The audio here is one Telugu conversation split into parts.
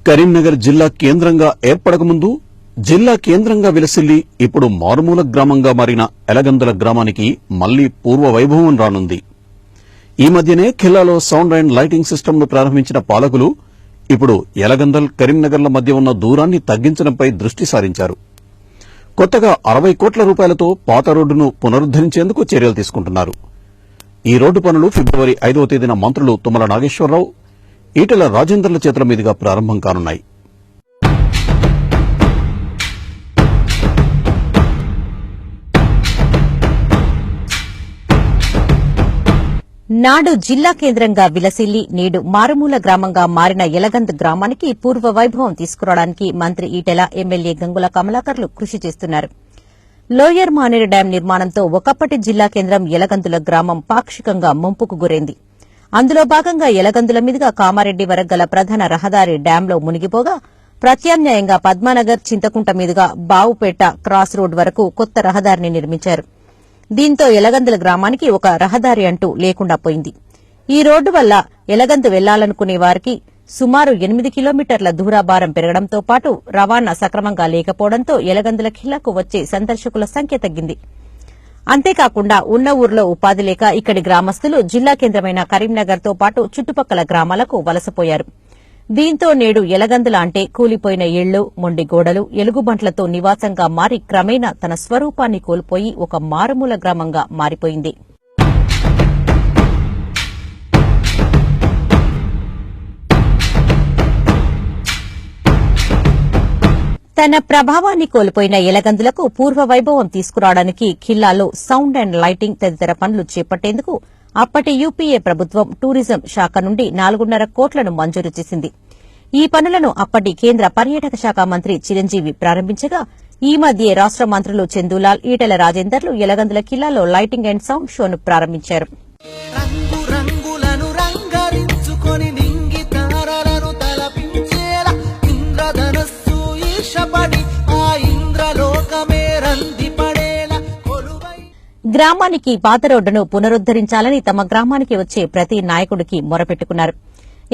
కరీంనగర్ జిల్లా కేంద్రంగా ఏర్పడకముందు జిల్లా కేంద్రంగా విలసిల్లి ఇప్పుడు మారుమూల గ్రామంగా మారిన ఎలగందుల గ్రామానికి మళ్లీ పూర్వ వైభవం రానుంది. ఈ మధ్యనే ఖిల్లాలో సౌండ్ అండ్ లైటింగ్ సిస్టమ్ను ప్రారంభించిన పాలకులు ఇప్పుడు ఎలగందల్ కరీంనగర్ల మధ్య ఉన్న దూరాన్ని తగ్గించడంపై దృష్టి సారించారు. కొత్తగా 60 కోట్ల రూపాయలతో పాత రోడ్డును పునరుద్దరించేందుకు చర్యలు తీసుకుంటున్నారు. ఈ రోడ్డు పనులు ఫిబ్రవరి 5వ తేదీన మంత్రులు తుమ్మల నాగేశ్వరరావు, ఈటెల రాజేందర్ల చేతుల మీదుగా ప్రారంభం కానున్నాయి. నాడు జిల్లా కేంద్రంగా విలసిల్లి నేడు మారుమూల గ్రామంగా మారిన ఎలగంద్ గ్రామానికి పూర్వ వైభవం తీసుకురావడానికి మంత్రి ఈటెల, ఎమ్మెల్యే గంగుల కమలాకర్లు కృషి చేస్తున్నారు. లోయర్ మానేరు డ్యాం నిర్మాణంతో ఒకప్పటి జిల్లా కేంద్రం ఎలగందుల గ్రామం పాక్షికంగా ముంపుకు గురైంది. అందులో భాగంగా ఎలగందుల మీదుగా కామారెడ్డి వరకు గల ప్రధాన రహదారి డ్యాంలో మునిగిపోగా ప్రత్యామ్నాయంగా పద్మానగర్, చింతకుంట మీదుగా బావుపేట క్రాస్ రోడ్ వరకు కొత్త రహదారిని నిర్మించారు. దీంతో ఎలగందుల గ్రామానికి ఒక రహదారి అంటూ లేకుండా పోయింది. ఈ రోడ్డు వల్ల ఎలగందు వెళ్లాలనుకునే వారికి సుమారు 8 కిలోమీటర్ల దూరాభారం పెరగడంతో పాటు రవాణా సక్రమంగా లేకపోవడంతో ఎలగందుల ఖిల్లాకు వచ్చే సందర్శకుల సంఖ్య తగ్గింది. అంతేకాకుండా ఉన్న ఊర్లో ఉపాధి లేక ఇక్కడి గ్రామస్తులు జిల్లా కేంద్రమైన కరీంనగర్తో పాటు చుట్టుపక్కల గ్రామాలకు వలసపోయారు. దీంతో నేడు ఎలగందుల అంటే కూలిపోయిన ఇళ్లు, మొండి గోడలు, ఎలుగుబంట్లతో నివాసంగా మారి క్రమేణా తన స్వరూపాన్ని కోల్పోయి ఒక మారుమూల గ్రామంగా మారిపోయింది. తన ప్రభావాన్ని కోల్పోయిన ఎలగందులకు పూర్వ వైభవం తీసుకురావడానికి ఖిల్లాలో సౌండ్ అండ్ లైటింగ్ తదితర పనులు చేపట్టేందుకు అప్పటి యూపీఏ ప్రభుత్వం టూరిజం శాఖ నుండి 4.5 కోట్లను మంజూరు చేసింది. ఈ పనులను అప్పటి కేంద్ర పర్యాటక శాఖ మంత్రి చిరంజీవి ప్రారంభించగా ఈ మధ్యే రాష్ట మంత్రులు చందూలాల్, ఈటెల రాజేందర్లు ఎలగందుల ఖిల్లాలో లైటింగ్ అండ్ సౌండ్ షోను ప్రారంభించారు. గ్రామానికి పాత రోడ్డును పునరుద్దరించాలని తమ గ్రామానికి వచ్చే ప్రతి నాయకుడికి మొరపెట్టుకున్నారు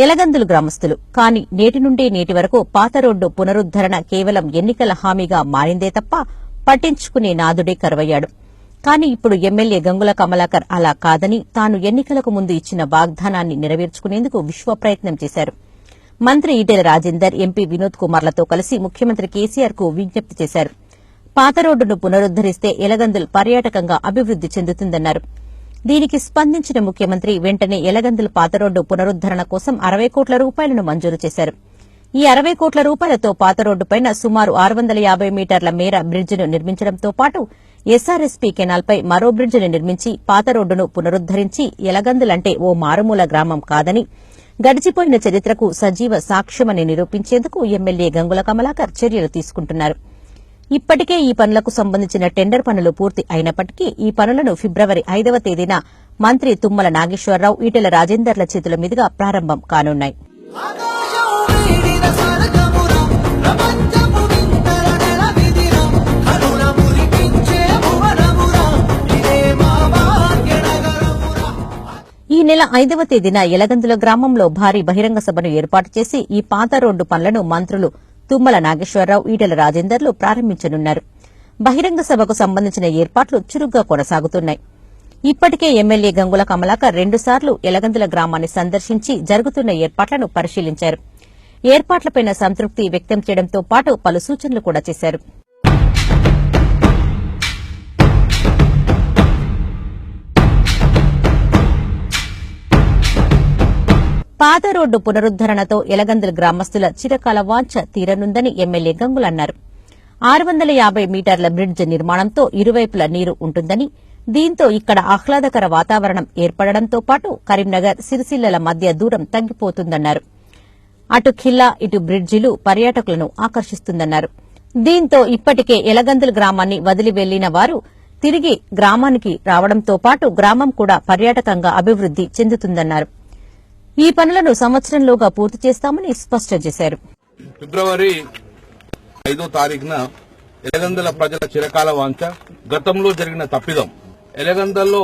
ఎలగందులు గ్రామస్తులు. కానీ నేటి నుండి నేటి వరకు పాత రోడ్డు పునరుద్దరణ కేవలం ఎన్నికల హామీగా మారిందే తప్ప పట్టించుకునే నాదుడే కరువయ్యాడు. కానీ ఇప్పుడు ఎమ్మెల్యే గంగుల కమలాకర్ అలా కాదని తాను ఎన్నికలకు ముందు ఇచ్చిన వాగ్దానాన్ని నెరవేర్చుకునేందుకు విశ్వ ప్రయత్నం చేశారు. మంత్రి ఈటెల రాజేందర్, ఎంపీ వినోద్ కుమార్లతో కలిసి ముఖ్యమంత్రి కేసీఆర్ కు విజ్ఞప్తి చేశారు. పాత రోడ్డును పునరుద్దరిస్తే ఎలగందుల్ పర్యాటకంగా అభివృద్ది చెందుతుందన్నారు. దీనికి స్పందించిన ముఖ్యమంత్రి వెంటనే ఎలగందుల్ పాత రోడ్డు పునరుద్దరణ కోసం 60 కోట్ల రూపాయలను మంజూరు చేశారు. ఈ 60 కోట్ల రూపాయలతో పాత రోడ్డుపైన సుమారు 650 మీటర్ల మేర బ్రిడ్జిను నిర్మించడంతో పాటు ఎస్ఆర్ఎస్పీ కెనాల్పై మరో బ్రిడ్జిను నిర్మించి పాత రోడ్డును పునరుద్దరించి ఎలగందులంటే ఓ మారుమూల గ్రామం కాదని, గడిచిపోయిన చరిత్రకు సజీవ సాక్ష్యమని నిరూపించేందుకు ఎమ్మెల్యే గంగుల కమలాకర్ చర్యలు తీసుకుంటున్నారు. ఇప్పటికే ఈ పనులకు సంబంధించిన టెండర్ పనులు పూర్తి అయినప్పటికీ ఈ పనులను ఫిబ్రవరి 5వ తేదీన మంత్రి తుమ్మల నాగేశ్వరరావు, ఈటెల రాజేందర్ల చేతుల మీదుగా ప్రారంభం కానున్నాయి. ఈ నెల 5వ తేదీన ఎలగందుల గ్రామంలో భారీ బహిరంగ సభను ఏర్పాటు చేసి ఈ పాత రోడ్డు పనులను మంత్రులు తుమ్మల నాగేశ్వరరావు, ఈటెల రాజేందర్లు ప్రారంభించనున్నారు. బహిరంగ సభకు సంబంధించిన ఏర్పాట్లు చురుగ్గా కొనసాగుతున్నాయి. ఇప్పటికే ఎమ్మెల్యే గంగుల కమలాకర్ 2 సార్లు ఎలగందుల గ్రామాన్ని సందర్శించి జరుగుతున్న ఏర్పాట్లను పరిశీలించారు. ఏర్పాట్లపై సంతృప్తి వ్యక్తం చేయడంతో పాటు పలు సూచనలు కూడా చేశారు. పాత రోడ్డు పునరుద్దరణతో ఎలగందుల గ్రామస్తుల చిరకాల వాంఛ తీరనుందని ఎమ్మెల్యే గంగుల అన్నారు. 650 మీటర్ల బ్రిడ్జ్ నిర్మాణంతో ఇరువైపులా నీరు ఉంటుందని, దీంతో ఇక్కడ ఆహ్లాదకర వాతావరణం ఏర్పడడంతో పాటు కరీంనగర్, సిరిసిల్లల మధ్య దూరం తగ్గిపోతుందన్నారు. అటు ఖిల్లా, ఇటు బ్రిడ్జిలు పర్యాటకులను ఆకర్షిస్తుందన్నారు. దీంతో ఇప్పటికే ఎలగందుల గ్రామాన్ని వదిలి వెళ్లిన వారు తిరిగి గ్రామానికి రావడంతో పాటు గ్రామం కూడా పర్యాటకంగా అభివృద్ది చెందుతుందన్నారు. ఈ పనులను సంవత్సరంలోగా పూర్తి చేస్తామని స్పష్టం చేశారు. ఫిబ్రవరి 5వ తారీఖున ఎలగందుల ప్రజల చిరకాల వాంఛ, గతంలో జరిగిన తప్పిదం. ఎలగందల్లో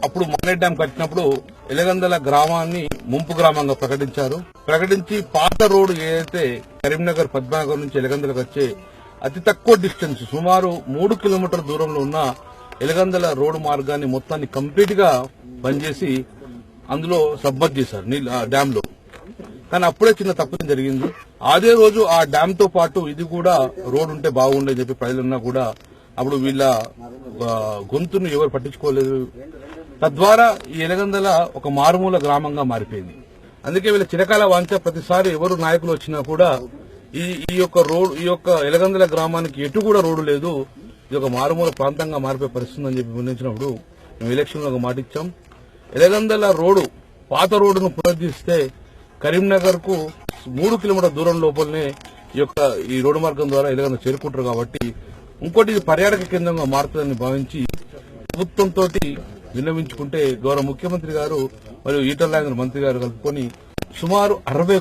అప్పుడు మానేరు డ్యాం కట్టినప్పుడు ఎలగందల గ్రామాన్ని ముంపు గ్రామంగా ప్రకటించి పాత రోడ్డు ఏదైతే కరీంనగర్ పద్మనగర్ నుంచి ఎలగందలకు వచ్చే అతి తక్కువ డిస్టెన్స్ సుమారు 3 కిలోమీటర్ల దూరంలో ఉన్న ఎలగందల రోడ్డు మార్గాన్ని మొత్తాన్ని కంప్లీట్ గా బంద్ చేసి అందులో సబ్మర్జ్ చేశారు డ్యామ్ లో. కానీ అప్పుడే చిన్న తప్పు జరిగింది. అదే రోజు ఆ డ్యామ్ తో పాటు ఇది కూడా రోడ్ ఉంటే బాగుండని చెప్పి ప్రజలున్నా కూడా అప్పుడు వీళ్ళ గొంతును ఎవరు పట్టించుకోలేదు. తద్వారా ఈ ఎలగందల ఒక మారుమూల గ్రామంగా మారిపోయింది. అందుకే వీళ్ళ చిరకాల వాంఛ ప్రతిసారి ఎవరు నాయకులు వచ్చినా కూడా ఈ యొక్క ఎలగందల గ్రామానికి ఎటు కూడా రోడ్డు లేదు, ఇది ఒక మారుమూల ప్రాంతంగా మారిపోయే పరిస్థితి అని చెప్పి నిర్ణయించినప్పుడు మేము ఎలక్షన్ లో ఒక మాట ఇచ్చాం. ఎలగందల రోడ్డు పాత రోడ్డును పునరుద్ధరిస్తే కరీంనగర్ కు 3 కిలోమీటర్ల దూరం లోపలనే ఈ రోడ్డు మార్గం ద్వారా ఎలగంద చేరుకుంటారు. కాబట్టి ఇంకోటి ఇది పర్యాటక కేంద్రంగా మారుతుందని భావించి ప్రభుత్వంతో విన్నవించుకుంటే గౌరవ ముఖ్యమంత్రి గారు మరియు ఈటల రాజేంద్ర మంత్రి గారు కలుపుకొని సుమారు 60